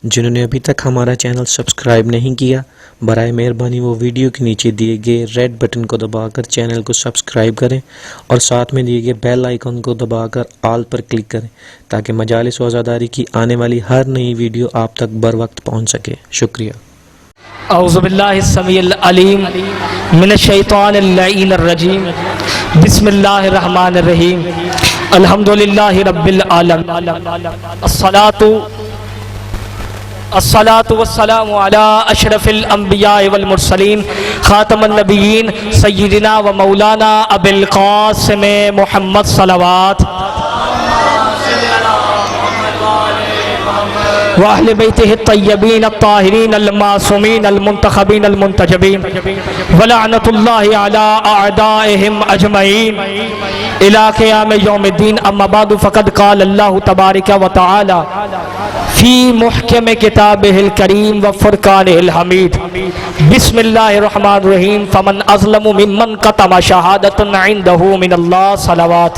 जिन्होंने अभी तक हमारा चैनल सब्सक्राइब नहीं किया, बराए मेहरबानी वो वीडियो के नीचे दिए गए रेड बटन को दबाकर चैनल को सब्सक्राइब करें और साथ में दिए गए बेल आइकन को दबाकर ऑल पर क्लिक करें ताकि मजालिस वज़ादारी की आने वाली हर नई वीडियो आप तक बर वक्त पहुँच सके। शुक्रिया। औज़ुबिल्लाहिस्समीइल अलीम मिनश्शैतानिर रजीम बिस्मिल्लाहिर रहमानिर रहीम अल्हम्दुलिल्लाहि रब्बिल आलमीन अस्सलातु वस्सलामु अला अशरफिल अंबिया वल मुरसलीन खातमुन नबिय्यीन सय्यिदिना व मौलाना अबुल क़ासिम मुहम्मद सल्लल्लाहु व अहले बैतिहि तय्यबीन अत्ताहिरीन अल-मासूमीन अल-मुंतखबीन अल-मुंतजबीन व लअनतुल्लाहि अला अअदाइहिम अजमईन इला क़ियाम यौमिद्दीन। अम्मा बादु फ़क़द क़ाल अल्लाहु तबारक व तआला फ़ी मुहकम किताबिहिल करीम व फ़ुरक़ानिहिल हमीद बिस्मिल्लाहिर रहमानिर रहीम फ़मन अज़लमु मिम्मन क़तम शहादतन इंदहु मिनल्लाह सलवात।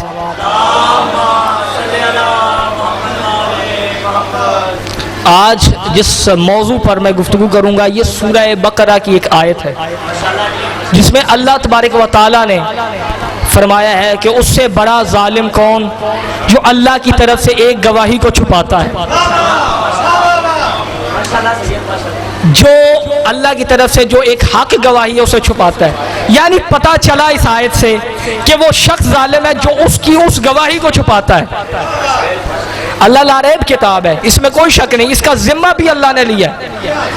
आज जिस मौजू पर मैं गुफ्तगू करूँगा ये सूरह बकरा की एक आयत है जिसमें अल्लाह तबारक व तआला ने फरमाया है कि उससे बड़ा जालिम कौन जो अल्लाह की तरफ से एक गवाही को छुपाता है, जो अल्लाह की तरफ से जो एक हक गवाही है उसे छुपाता है। यानी पता चला इस आयत से कि वो शख्स जालिम है जो उसकी उस गवाही को छुपाता है। अल्लाह लारैब किताब है, इसमें कोई शक नहीं, इसका जिम्मा भी अल्लाह ने लिया।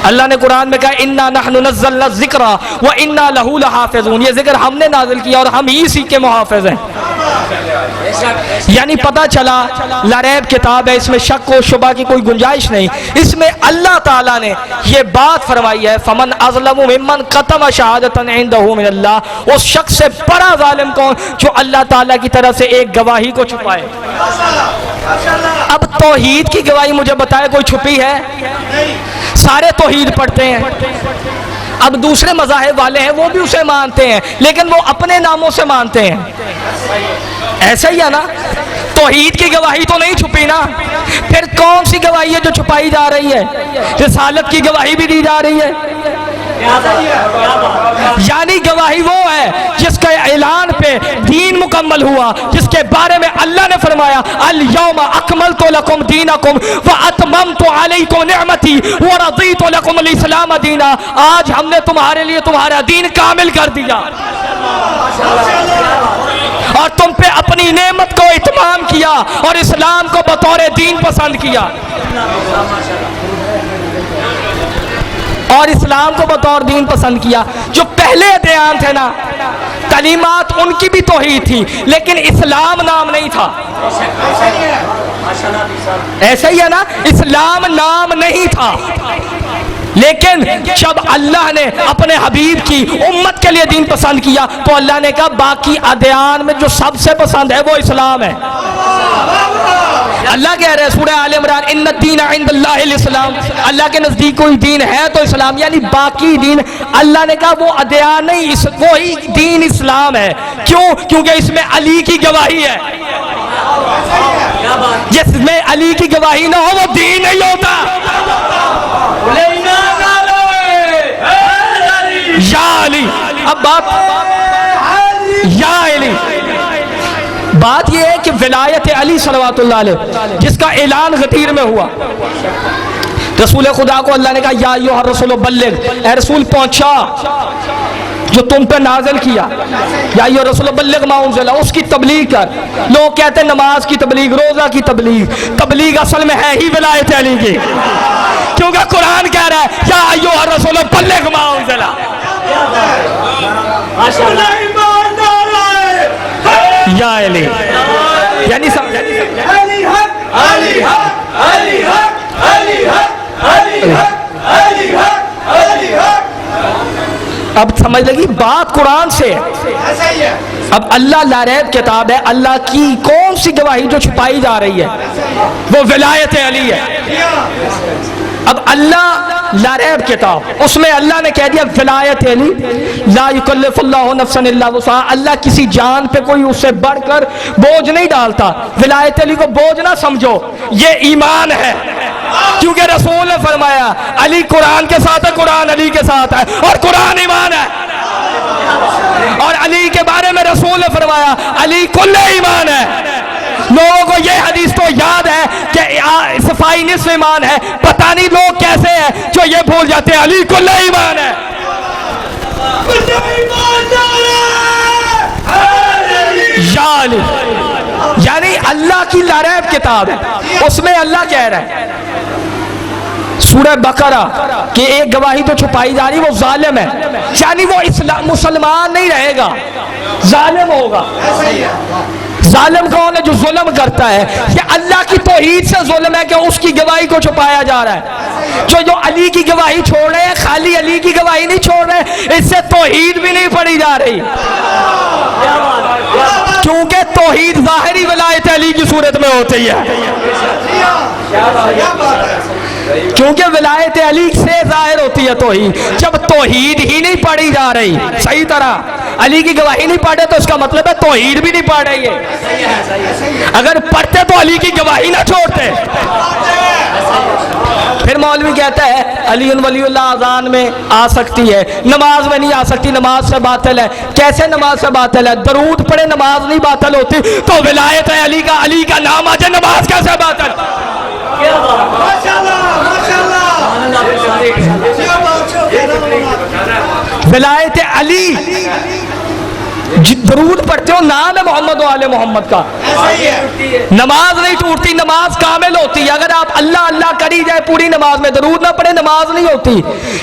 अल्लाह ने कुरान में कहा इन्ना नहनु नज़्ज़लना ज़िक्रा व इन्ना लहू लहाफ़िज़ून, ये जिक्र हमने नाज़िल किया और हम ही इसी के मुहाफ़िज़ हैं। यानी पता चला लारैब किताब है, इसमें शक व शुबा की कोई गुंजाइश नहीं। इसमें अल्लाह ताला ने ये बात फरमाई है फ़मन अज़लमु मिम्मन क़तम शहादतन इंदहु मिनल्लाह, उस शख्स से बड़ा जालिम कौन जो अल्लाह ताला की तरफ से एक गवाही को छुपाए। अब तौहीद की गवाही मुझे बताए कोई छुपी है? सारे तौहीद पढ़ते हैं। अब दूसरे मज़ाहिब वाले हैं वो भी उसे मानते हैं लेकिन वो अपने नामों से मानते हैं। ऐसा ही है ना, तौहीद की गवाही तो नहीं छुपी ना, फिर कौन सी गवाही है जो छुपाई जा रही है? रिसालत की गवाही भी दी जा रही है। यानी गवाही वो है जिसके ऐलान पे दीन मुकम्मल हुआ, जिसके बारे में अल्लाह ने फरमाया अल यौमा अकमलतु लकुम दीनकुम व अतममतु अलैकुम निअमती व रज़ीतु लकुम अल इस्लाम दीना, आज हमने तुम्हारे लिए तुम्हारा दीन कामिल कर दिया और तुम पे अपनी नेमत को इत्माम किया और इस्लाम को बतौर दीन पसंद किया और इस्लाम को बतौर दीन पसंद किया। जो पहले अदयान थे ना, तलीमात उनकी भी तौहीद थी लेकिन इस्लाम नाम नहीं था। ऐसा ही है ना, इस्लाम नाम नहीं था लेकिन जब अल्लाह ने अपने हबीब की उम्मत के लिए दीन पसंद किया तो अल्लाह ने कहा बाकी अदयान में जो सबसे पसंद है वो इस्लाम है। अल्लाह कह रहे हैं सूरह आल इमरान इन्ना दीन इंदल्लाहिल इस्लाम, अल्लाह के नजदीक कोई दीन है तो इस्लाम। यानी बाकी दीन अल्लाह ने कहा वो अदयान नहीं, वही दीन इस्लाम है। क्यों? क्योंकि इसमें अली की गवाही है। जिसमें अली की गवाही ना हो वो दीन नहीं होता। या अली, अब बात यह है कि विलायत अली सल्लल्लाहु अलैहि जिसका ऐलान गदीर में हुआ, रसूल खुदा को अल्लाह ने कहा या अय्युहा रसूल बल्लिग, ए रसूल पहुंचा जो तुम पे नाज़िल किया, या अय्युहा रसूल बल्लिग मा उनज़िला, उसकी तबलीग कर। लोग कहते हैं नमाज की तबलीग, रोजा की तबलीग, तबलीग असल में है ही विलायत अली की, क्योंकि कुरान कह रहा है या अय्युहा रसूल बल्लिग मा उनज़िला। या अली यानी अब समझ लगी बात कुरान से है। अब अल्लाह लारैब किताब है, अल्लाह की कौन सी गवाही जो छुपाई जा रही है वो विलायत अली है। अब अल्लाह लारैब किताब, उसमें अल्लाह ने कह दिया विलायत अली ला युकल्लिफुल्लाहु नफ्सन इल्ला वुसअहा, अल्लाह किसी जान पे कोई उससे बढ़कर बोझ नहीं डालता। विलायत अली को बोझ ना समझो, ये ईमान है। क्योंकि रसूल ने फरमाया अली कुरान के साथ है, कुरान अली के साथ है, और कुरान ईमान है। और अली के बारे में रसूल ने फरमाया अली कुल्ले ईमान है। लोगों को ये हदीस तो याद है कि सफाई निस्फ ईमान है, पता नहीं लोग कैसे हैं जो ये भूल जाते हैं अली कुल्ले ईमान है। यानी अल्लाह की लारैब किताब है, उसमें अल्लाह कह रहा है सूरह बकरा कि एक गवाही तो छुपाई जा रही, वो जालिम है, यानी वो मुसलमान नहीं रहेगा, जालिम होगा। जालिम कौन है? जो जुल्म करता है। ये अल्लाह की तौहीद से जुल्म है कि उसकी गवाही को छुपाया जा रहा है। जो अली की गवाही छोड़ रहे हैं, खाली अली की गवाही नहीं छोड़ रहे, इससे तौहीद भी नहीं पढ़ी जा रही, क्योंकि तौहीद ज़ाहिरी वलायत अली की सूरत में होती है, क्योंकि विलायत अली से जाहिर होती है तौहीद। जब तौहीद ही नहीं पढ़ी जा रही सही तरह, अली की गवाही नहीं पढ़े तो इसका मतलब है तौहीद भी नहीं पढ़ रही है। अगर पढ़ते तो अली की गवाही ना छोड़ते। फिर मौलवी कहता है अली वलीउल्लाह अज़ान में आ सकती है, नमाज में नहीं आ सकती, नमाज से बातिल है। कैसे नमाज से बातिल है? दरूद पढ़े नमाज नहीं बातिल होती, तो विलायत है अली का नाम आ जाए, नमाज कैसे बातिल? विलायत अली दरूद पढ़ते हो, नाम है मोहम्मद वाले मोहम्मद का, नमाज नहीं टूटती, नमाज कामिल होती है। अगर आप अल्लाह अल्लाह करी जाए पूरी नमाज में, दरूद ना पढ़े, नमाज नहीं होती।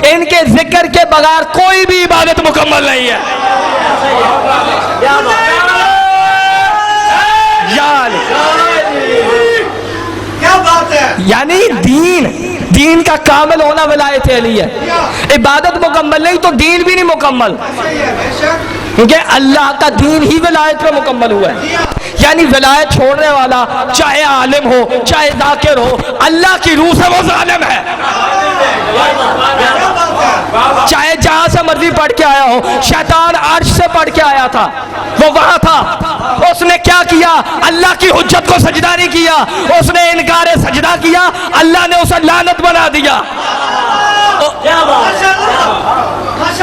इनके जिक्र के बगैर कोई भी इबादत मुकम्मल नहीं है। क्या बात है? यानी दीन का कामिल होना विलायत अली है। इबादत मुकम्मल नहीं तो दीन भी नहीं मुकम्मल, क्योंकि अल्लाह का दीन ही विलायत में मुकम्मल हुआ है। यानी विलायत छोड़ने वाला चाहे आलिम हो चाहे जाकिर हो, अल्लाह की रूह से वो जालिम है। चाहे जहां से मर्जी पढ़ के आया हो, शैतान अर्श से पढ़ के आया था, वो वहां था, उसने क्या किया? अल्लाह की हुज्जत को सजदा नहीं किया, उसने इनकार सजदा किया, अल्लाह ने उसे लानत बना दिया।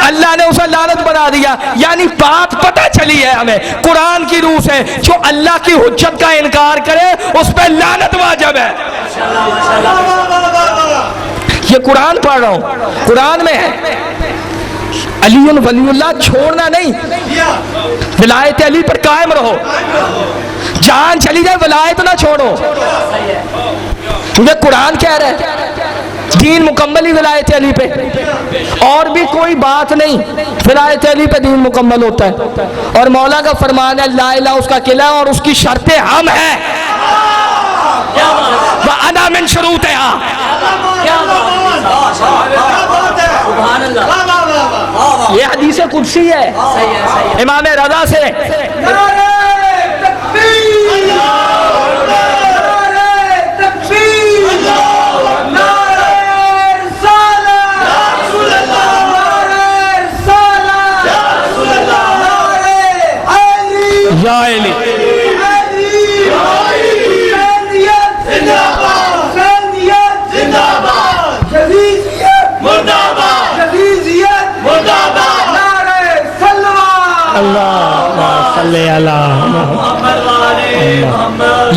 अल्लाह ने उसे लानत बना दिया। यानी बात पता चली है हमें कुरान की रूह से, जो अल्लाह की हुज्जत का इनकार करे उस पर लानत वाजिब है। ये कुरान पढ़ रहा हूं, कुरान में है अली वलीउल्लाह छोड़ना नहीं, विलायत अली पर कायम रहो, जान चली जाए विलायत ना छोड़ो, क्योंकि कुरान कह रहा है दीन मुकम्मल ही विलायत अली पे, और भी कोई बात नहीं, विलायत अली पे दीन मुकम्मल होता है। और मौला का फरमान है ला इलाहा उसका किला है और उसकी शर्तें हम हैं, अना मिन शुरूतिहा। ये हदीस कुदसी है इमाम रज़ा से।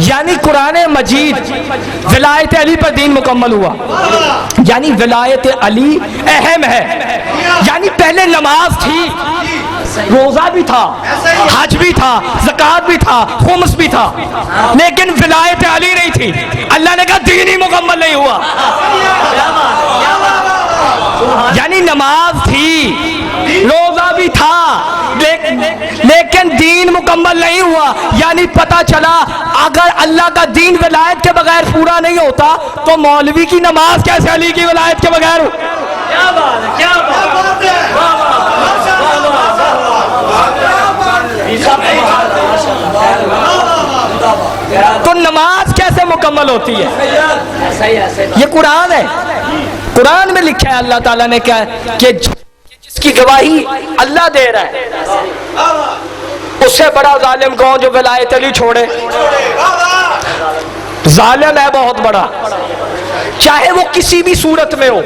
यानी कुरान मजीद विलायत अली पर दीन मुकम्मल हुआ, यानी विलायत अली अहम है। यानी पहले नमाज थी, रोजा भी था, हज भी था, ज़कात भी था, खुम्स भी था, लेकिन विलायत अली नहीं थी। अल्लाह ने कहा दीन ही मुकम्मल नहीं हुआ। यानी नमाज थी, रोजा भी था, लेकिन दीन मुकम्मल नहीं हुआ। यानी पता चला अगर अल्लाह का दीन विलायत के बगैर पूरा नहीं होता तो मौलवी की नमाज कैसे अली की विलायत के बगैर हो? क्या बात है, क्या बात है। तो नमाज कैसे मुकम्मल होती है? ये कुरान है, कुरान में लिखा है, अल्लाह ताला ने कहा कि जिसकी गवाही अल्लाह दे रहा है उससे बड़ा जालिम कौन जो विलायत अली छोड़े? जालिम है बहुत बड़ा। चाहे वो किसी भी सूरत में हो,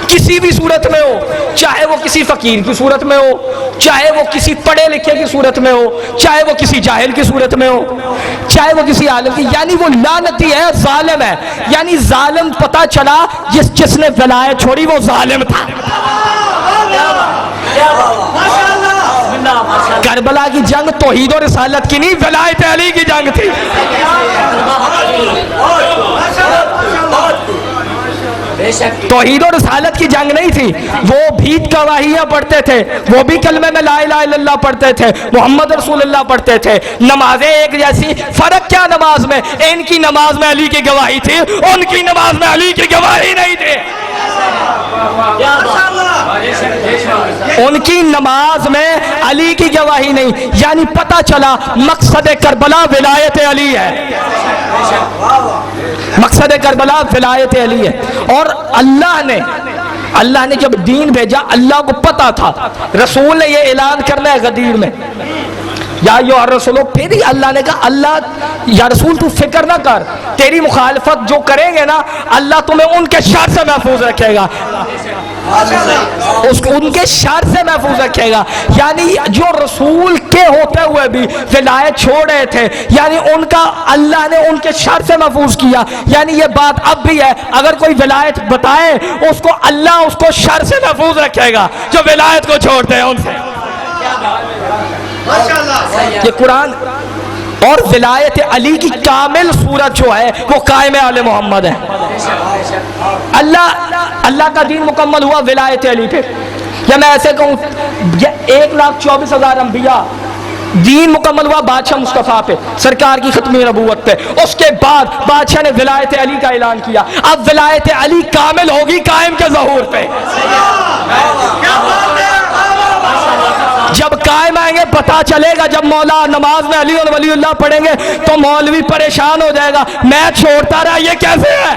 किसी भी सूरत में हो, चाहे वो किसी फकीर की सूरत में हो, चाहे वो किसी पढ़े लिखे की सूरत में हो, चाहे वो किसी जाहिल की सूरत में हो, चाहे वो किसी आलिम की, यानी वो लानती है, जालिम है। यानी जालिम पता चला जिसने वलायत छोड़ी वो जालिम था। करबला की जंग तौहीद और रिसालत की नहीं, वलायत अली की जंग थी। तौहीद और रिसालत की जंग नहीं थी। वो भी गवाहियां पढ़ते थे, वो भी कलमे में ला इलाहा इल्लल्लाह पढ़ते थे, मोहम्मद रसूलुल्लाह पढ़ते थे, नमाजें एक जैसी। फर्क क्या नमाज में? इनकी नमाज में अली की गवाही थी, उनकी नमाज में अली की गवाही नहीं थी। उनकी नमाज में अली की गवाही नहीं, यानी पता चला मकसद करबला विलायत अली है। मकसद करबला विलायत अली है। और अल्लाह ने जब दीन भेजा, अल्लाह को पता था रसूल ने ये ऐलान करना है गदीर में, या यो रसूलो। फिर ही अल्लाह ने कहा, अल्लाह या रसूल तू फिक्र ना कर, तेरी मुखालफत जो करेंगे ना अल्लाह तुम्हें उनके शर से महफूज रखेगा, उसको उनके शर से महफूज रखेगा। यानी जो रसूल के होते हुए भी विलायत छोड़ रहे थे, यानी उनका अल्लाह ने उनके शर से महफूज किया। यानी ये बात अब भी है, अगर कोई विलायत बताए उसको अल्लाह उसको शर से महफूज रखेगा जो विलायत को छोड़ते हैं उनसे। ये कुरान और विलायत अली की कामिल सूरत जो है वो कायम आले मोहम्मद है। अल्लाह का दीन मुकम्मल हुआ विलायत अली पे। या मैं ऐसे कहूँ 1,24,000 अंबिया, दीन मुकम्मल हुआ बादशाह मुस्तफ़ा पे, सरकार की खत्मी नबूवत पे। उसके बाद बादशाह ने विलायत अली का ऐलान किया। अब विलायत अली कामिल होगी कायम के ज़हूर पे। जब कायम आएंगे पता चलेगा, जब मौला नमाज में अली और वलीउल्लाह पढ़ेंगे तो मौलवी परेशान हो जाएगा, मैं छोड़ता रहा ये कैसे है।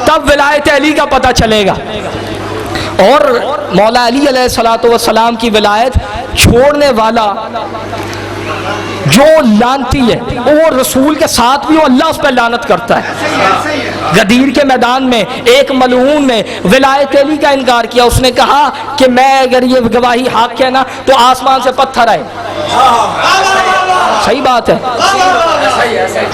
तब विलायत अली का पता चलेगा। और मौला अली अलैहिस्सलातु वस्सलाम की विलायत छोड़ने वाला जो लानती है वो रसूल के साथ भी वो अल्लाह उस पर लानत करता है। गदीर के मैदान में एक मलऊन ने विलायत अली का इनकार किया। उसने कहा कि मैं अगर ये गवाही हक है ना तो आसमान से पत्थर आए। सही बात है,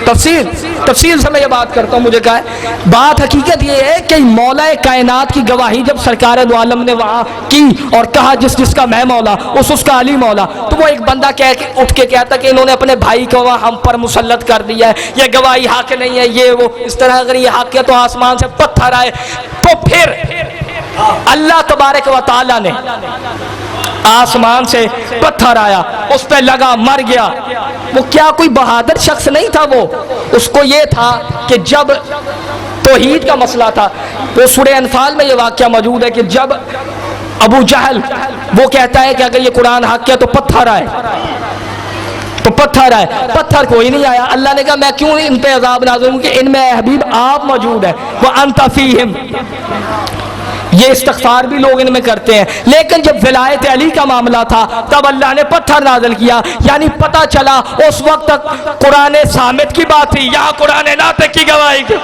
तफसील से मैं ये बात करता हूँ। मुझे कहा है बात हकीकत ये है कि मौला कायनात की गवाही जब सरकार दो आलम ने वहाँ की और कहा जिसका मैं मौला उसका अली मौला, तो वो एक बंदा उठ के कहता कि इन्होंने अपने भाई को वहाँ हम पर मुसल्लत कर दिया है, ये गवाही हक नहीं है, ये वो इस तरह अगर ये हक है तो आसमान से पत्थर आए। तो फिर अल्लाह तबारक व तआला ने आसमान से पत्थर आया, उस पर लगा, मर गया। वो क्या कोई बहादुर शख्स नहीं था, वो उसको ये था कि जब तौहीद का मसला था, वो सूरह अनफाल में ये वाक़या मौजूद है कि जब अबू जहल वो कहता है कि अगर ये कुरान हक है तो पत्थर आए, तो पत्थर आए, पत्थर कोई नहीं आया। अल्लाह ने कहा मैं क्यों इन पे अज़ाब नाज़िल करूं कि इनमें हबीब आप मौजूद है, वो अंत फीहिम। ये इस्तिग़फ़ार भी लोग इनमें करते हैं। लेकिन जब विलायत अली का मामला था तब अल्लाह ने पत्थर नाज़िल किया। यानी पता चला उस वक्त तक कुरान सामित की बात थी, यहाँ कुरान नातिक़ की गवाही की।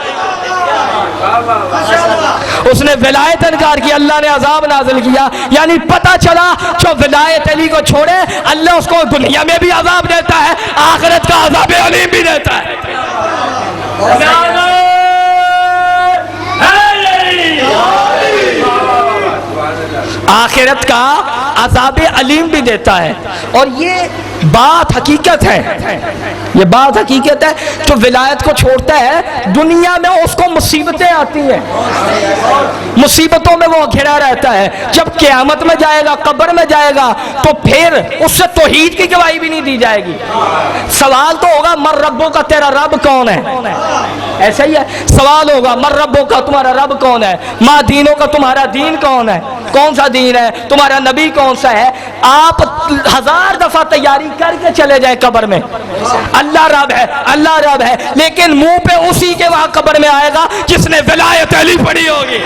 उसने विलायत इनकार किया, अल्लाह ने अज़ाब नाज़िल किया। यानी पता चला जो विलायत अली को छोड़े अल्लाह उसको दुनिया में भी अज़ाब देता है, आखिरत का अज़ाब अलीम भी देता है। आखिरत का अज़ाब अलीम भी देता है। और ये बात हकीकत है, ये बात हकीकत है। जो विलायत को छोड़ता है दुनिया में उसको मुसीबतें आती हैं, मुसीबतों में वो घिरा रहता है। जब क़यामत में जाएगा, कब्र में जाएगा, तो फिर उससे तौहीद की गवाही भी नहीं दी जाएगी। सवाल तो होगा मर रब्बो का, तेरा रब कौन है? ऐसा ही है, सवाल होगा मर रब्बो का, तुम्हारा रब कौन है? माँ दीनों का, तुम्हारा दीन कौन है? कौन सा दीन है? तुम्हारा नबी कौन सा है? आप 1000 दफा तैयारी करके चले जाए कब्र में, अल्लाह रब है, अल्लाह रब है, लेकिन मुंह पे उसी के वहां कब्र में आएगा जिसने विलायत अली पढ़ी होगी।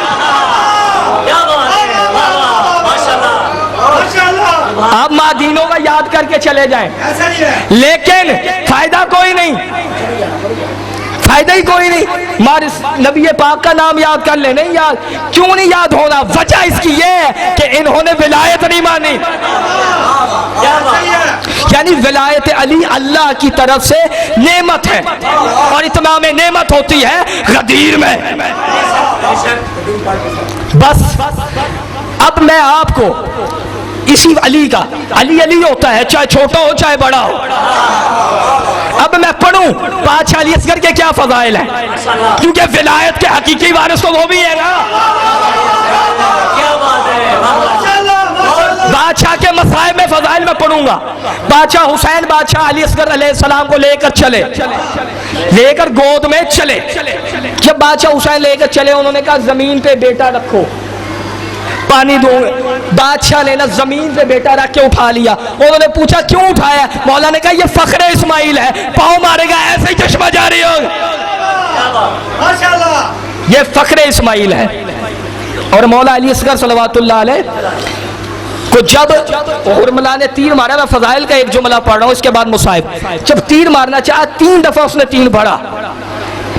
आप मादीनों का याद करके चले जाएं, ऐसा नहीं है। लेकिन फायदा कोई नहीं, फायदा ही कोई नहीं। हमारे नबी पाक का नाम याद कर ले, नहीं याद, क्यों नहीं याद होना? वजह इसकी ये है कि इन्होंने विलायत नहीं मानी। यानी विलायत अली अल्लाह की तरफ से नेमत है, और इत्माम नेमत होती है गदीर में। बस अब मैं आपको इसी अली का, अली अली होता है चाहे छोटा हो चाहे बड़ा हो। अब मैं पढ़ूं बादशाह अली असगर के क्या फजाइल है, क्योंकि विलायत के हकीकी वारिस तो वो भी है ना। बादशाह के मसाइब में फजाइल में पढ़ूंगा। बादशाह हुसैन बादशाह अली असगर अलैहिस्सलाम को लेकर चले, लेकर गोद में चले। जब बादशाह हुसैन लेकर चले, उन्होंने कहा जमीन पे बेटा रखो, पानी दो। बादशाह ने ना जमीन पे बेटा रख के उठा लिया। उन्होंने पूछा क्यों उठाया? मौला ने कहा ये फख्र इस्माइल है, पाँव मारेगा ऐसे ही चश्मा जारी होगा। माशाल्लाह, ये फख्र इस्माइल है। और मौला अली असगर सल्लल्लाहु अलैहि को जब हुरमला ने तीर मारा, मैं फजाइल का एक जुमला पढ़ रहा हूँ, इसके बाद मुसाहिब। जब तीर मारना चाहा, 3 दफा उसने तीर भरा।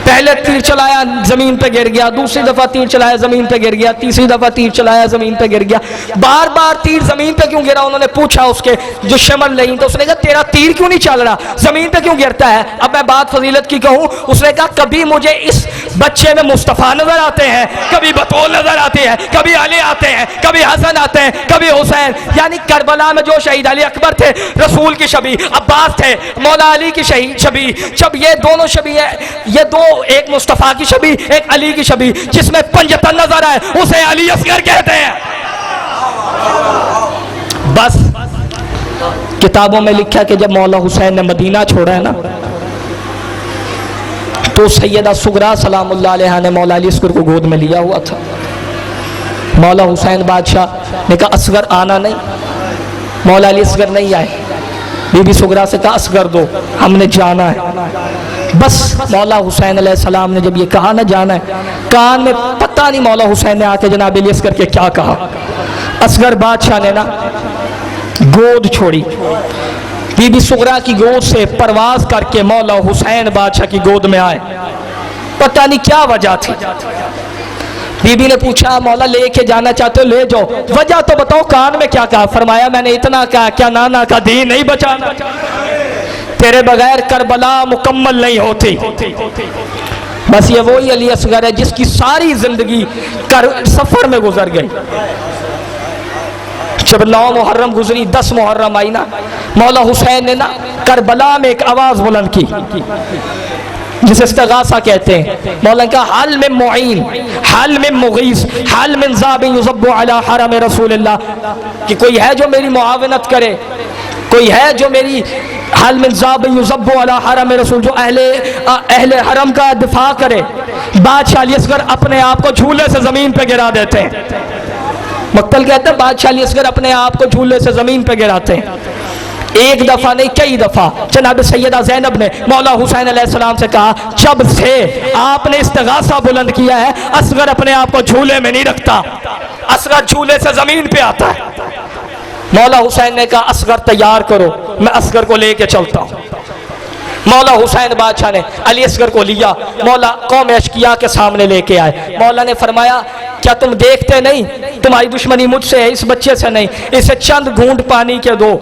पहले तीर चलाया जमीन पे गिर गया, दूसरी दफा तीर चलाया जमीन पे गिर गया, तीसरी दफा तीर चलाया जमीन पे गिर गया। बार बार तीर जमीन पे क्यों गिरा? उन्होंने पूछा उसके जो शमर नहीं, तो उसने कहा तेरा तीर क्यों नहीं चल रहा, जमीन पे क्यों गिरता है? अब मैं बात फजीलत की कहूँ, उसने कहा कभी मुझे इस बच्चे में मुस्तफ़ा नजर आते हैं, कभी बतौल नजर आते हैं, कभी अली आते हैं, कभी हसन आते हैं, कभी हुसैन। यानी करबला में जो शहीद अली अकबर थे, रसूल की शबी, अब्बास थे, मौला अली की शहीद शबी, जब ये दोनों शबी है, ये दो, एक मुस्तफा की छवि एक अली की छवि, जिसमें पंजतन नजर आए उसे अली असगर कहते हैं। बस किताबों में लिखा कि जब मौला हुसैन ने मदीना छोड़ा है ना, तो सैयदा सुगरा सलामुल्लाह अलैहा ने मौला अली असगर को गोद में लिया हुआ था। मौला हुसैन बादशाह ने कहा असगर आना नहीं। मौला अली असगर नहीं आए। बीबी सुगरा से कहा असगर दो, हमने जाना है। बस मौला हुसैन अलैहिस्सलाम ने जब ये कहा ना जाना है, कान में पता नहीं मौला हुसैन ने आके जनाब अली असगर के क्या कहा। असगर बादशाह ने ना गोद छोड़ी, बीबी सुगरा की गोद से परवाज करके मौला हुसैन बादशाह की गोद में आए। पता नहीं क्या वजह थी। बीबी ने पूछा मौला लेके जाना चाहते हो ले जाओ, वजह तो बताओ, कान में क्या कहा? फरमाया मैंने इतना कहा, क्या नाना का दीन नहीं बचाना, तेरे बगैर करबला मुकम्मल नहीं होती। बस ये वही अली असगर है जिसकी सारी जिंदगी सफर में गुजर गई। जब 9 मुहर्रम गुजरी, 10 मुहर्रम आई ना, मौला हुसैन ने ना करबला में एक आवाज बुलंद की, जिसे इस्तिगासा कहते हैं। मौला का हाल में मुईन, हाल में मुगीस, हाल में ज़ाबिन युज़ब्बु अला हरम रसूलिल्लाह, कि कोई है जो मेरी मुआवनत करे, कोई है जो मेरी हाल में ज़ाबिन युज़ब्बु अला हरम रसूल, जो अहले हरम का दिफा करे। बादशाह अली असगर अपने आप को झूले से जमीन पे गिरा देते हैं। मक्तल कहते हैं बादशाह अली असगर अपने आप को झूले से जमीन पे गिराते हैं। एक दफा नहीं कई दफा जनाब सैयदा ज़ैनब ने मौला हुसैन अलैहिस्सलाम से कहा, जब से आपने इस्तिगासा बुलंद किया है असगर अपने आप को झूले में नहीं रखता, असगर झूले से जमीन पे आता है। मौला हुसैन ने कहा असगर तैयार करो, मैं असगर को लेके चलता हूँ। मौला हुसैन बादशाह ने अली असगर को लिया, मौला कौम अशकिया के सामने लेके आए। मौला ने फरमाया क्या तुम देखते नहीं, तुम्हारी दुश्मनी मुझसे है, इस बच्चे से नहीं, इसे चंद घूंट पानी के दो।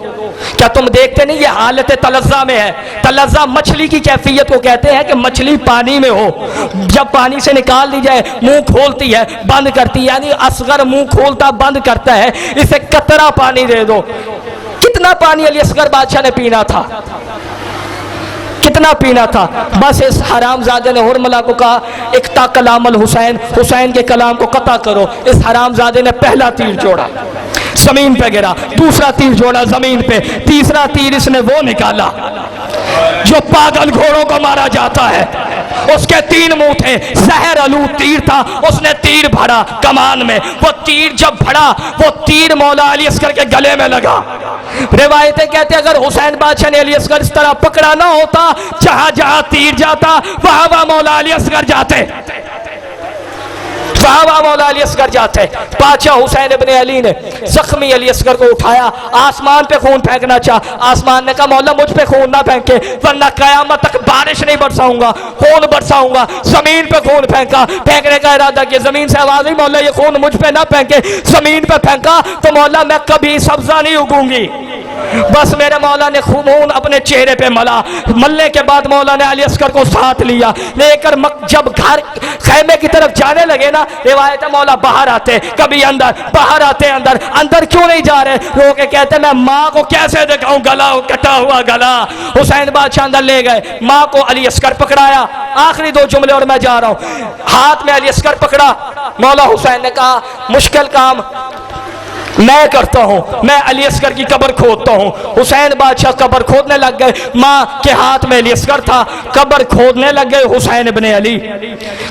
क्या तुम देखते नहीं ये हालत तलज़्ज़ा में है? तलज़्ज़ा मछली की कैफियत को कहते हैं कि मछली पानी में हो, जब पानी से निकाल दी जाए मुंह खोलती है बंद करती है, यानी असगर मुंह खोलता बंद करता है, इसे कतरा पानी दे दो। कितना पानी अली असगर बादशाह ने पीना था, कितना पीना था। बस इस हरामजादे ने हुरमला को कहा इक्ता कलामल हुसैन, हुसैन के कलाम को कता करो। इस हरामजादे ने पहला तीर जोड़ा, जमीन पे गिरा, दूसरा तीर जोड़ा जमीन पे, तीसरा तीर इसने वो निकाला जो पागल घोड़ों को मारा जाता है, उसके 3 मुंह थे, जहर आलू तीर था, उसने तीर भरा कमान में। वो तीर जब भरा, वो तीर मौला अली असगर के गले में लगा। रिवायतें कहते अगर हुसैन बादशाह ने अली असगर इस तरह पकड़ा ना होता, जहां जहां तीर जाता वहां वहां मौला अली असगर जाते। साहबा मौला अली असगर जाते, बादशाह हुसैन इब्ने अली ने जख्मी अली असगर को उठाया, आसमान पे खून फेंकना चाहा। आसमान ने कहा मौला मुझ पे खून ना फेंके वरना कयामत तक बारिश नहीं बरसाऊंगा, खून बरसाऊंगा। जमीन पे खून फेंका, फेंकने का इरादा किया, जमीन से आवाज आई मौला ये खून मुझ पे ना फेंके। जमीन पे फेंका तो मौला मैं कभी सब्जा नहीं उगूंगी। बस मेरे मौला ने खून अपने चेहरे पे मला, मलने के बाद मौला ने अली असगर को साथ लिया, लेकर जब घर खैमे की तरफ जाने लगे ना, रिवायत है मौला बाहर आते, कभी अंदर, बाहर आते अंदर, अंदर क्यों नहीं जा रहे, रो के कहते मैं माँ को कैसे दिखाऊं गला कटा हुआ गला। हुसैन बादशाह अंदर ले गए, माँ को अली असगर पकड़ाया, आखिरी 2 जुमले और मैं जा रहा हूं। हाथ में अली असगर पकड़ा, मौला हुसैन ने कहा मुश्किल काम मैं करता हूं, मैं अली असगर की कब्र खोदता हूं। हुसैन बादशाह कब्र खोदने लग गए, माँ के हाथ में अली असगर था, कब्र खोदने लग गए हुसैन इब्ने अली।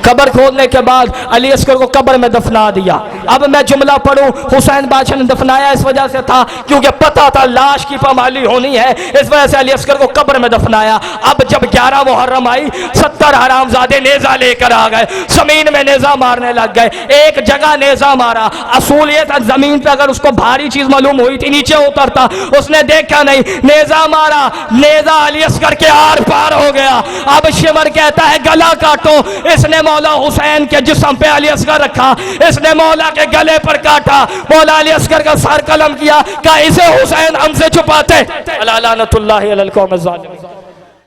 कब्र खोदने के बाद अली असगर को कब्र में दफना दिया। अब मैं जुमला पढ़ूं, हुसैन बादशाह ने दफनाया इस वजह से था क्योंकि पता था लाश की पामाली होनी है, इस वजह से अली असगर को कब्र में दफनाया। अब जब 11 मुहर्रम आई, 70 हरामजादे नेजा लेकर आ गए, जमीन में नेजा मारने लग गए। एक जगह नेजा मारा, असूल ये था जमीन पे अगर उसको भारी चीज मालूम हुई थी नीचे उतरता, उसने देखा नहीं, नेजा मारा, नेजा अली असगर के आर पार हो गया। अब शिमर कहता है गला काटो, इसने मौला हुसैन के जिस्म पे अली असगर रखा, इसने मौला के गले पर काटा, मौला अली असगर का सर कलम किया, कहा इसे हुसैन हमसे छुपाते। अला लानतुल्लाहि अलल कौम ज़ालिम।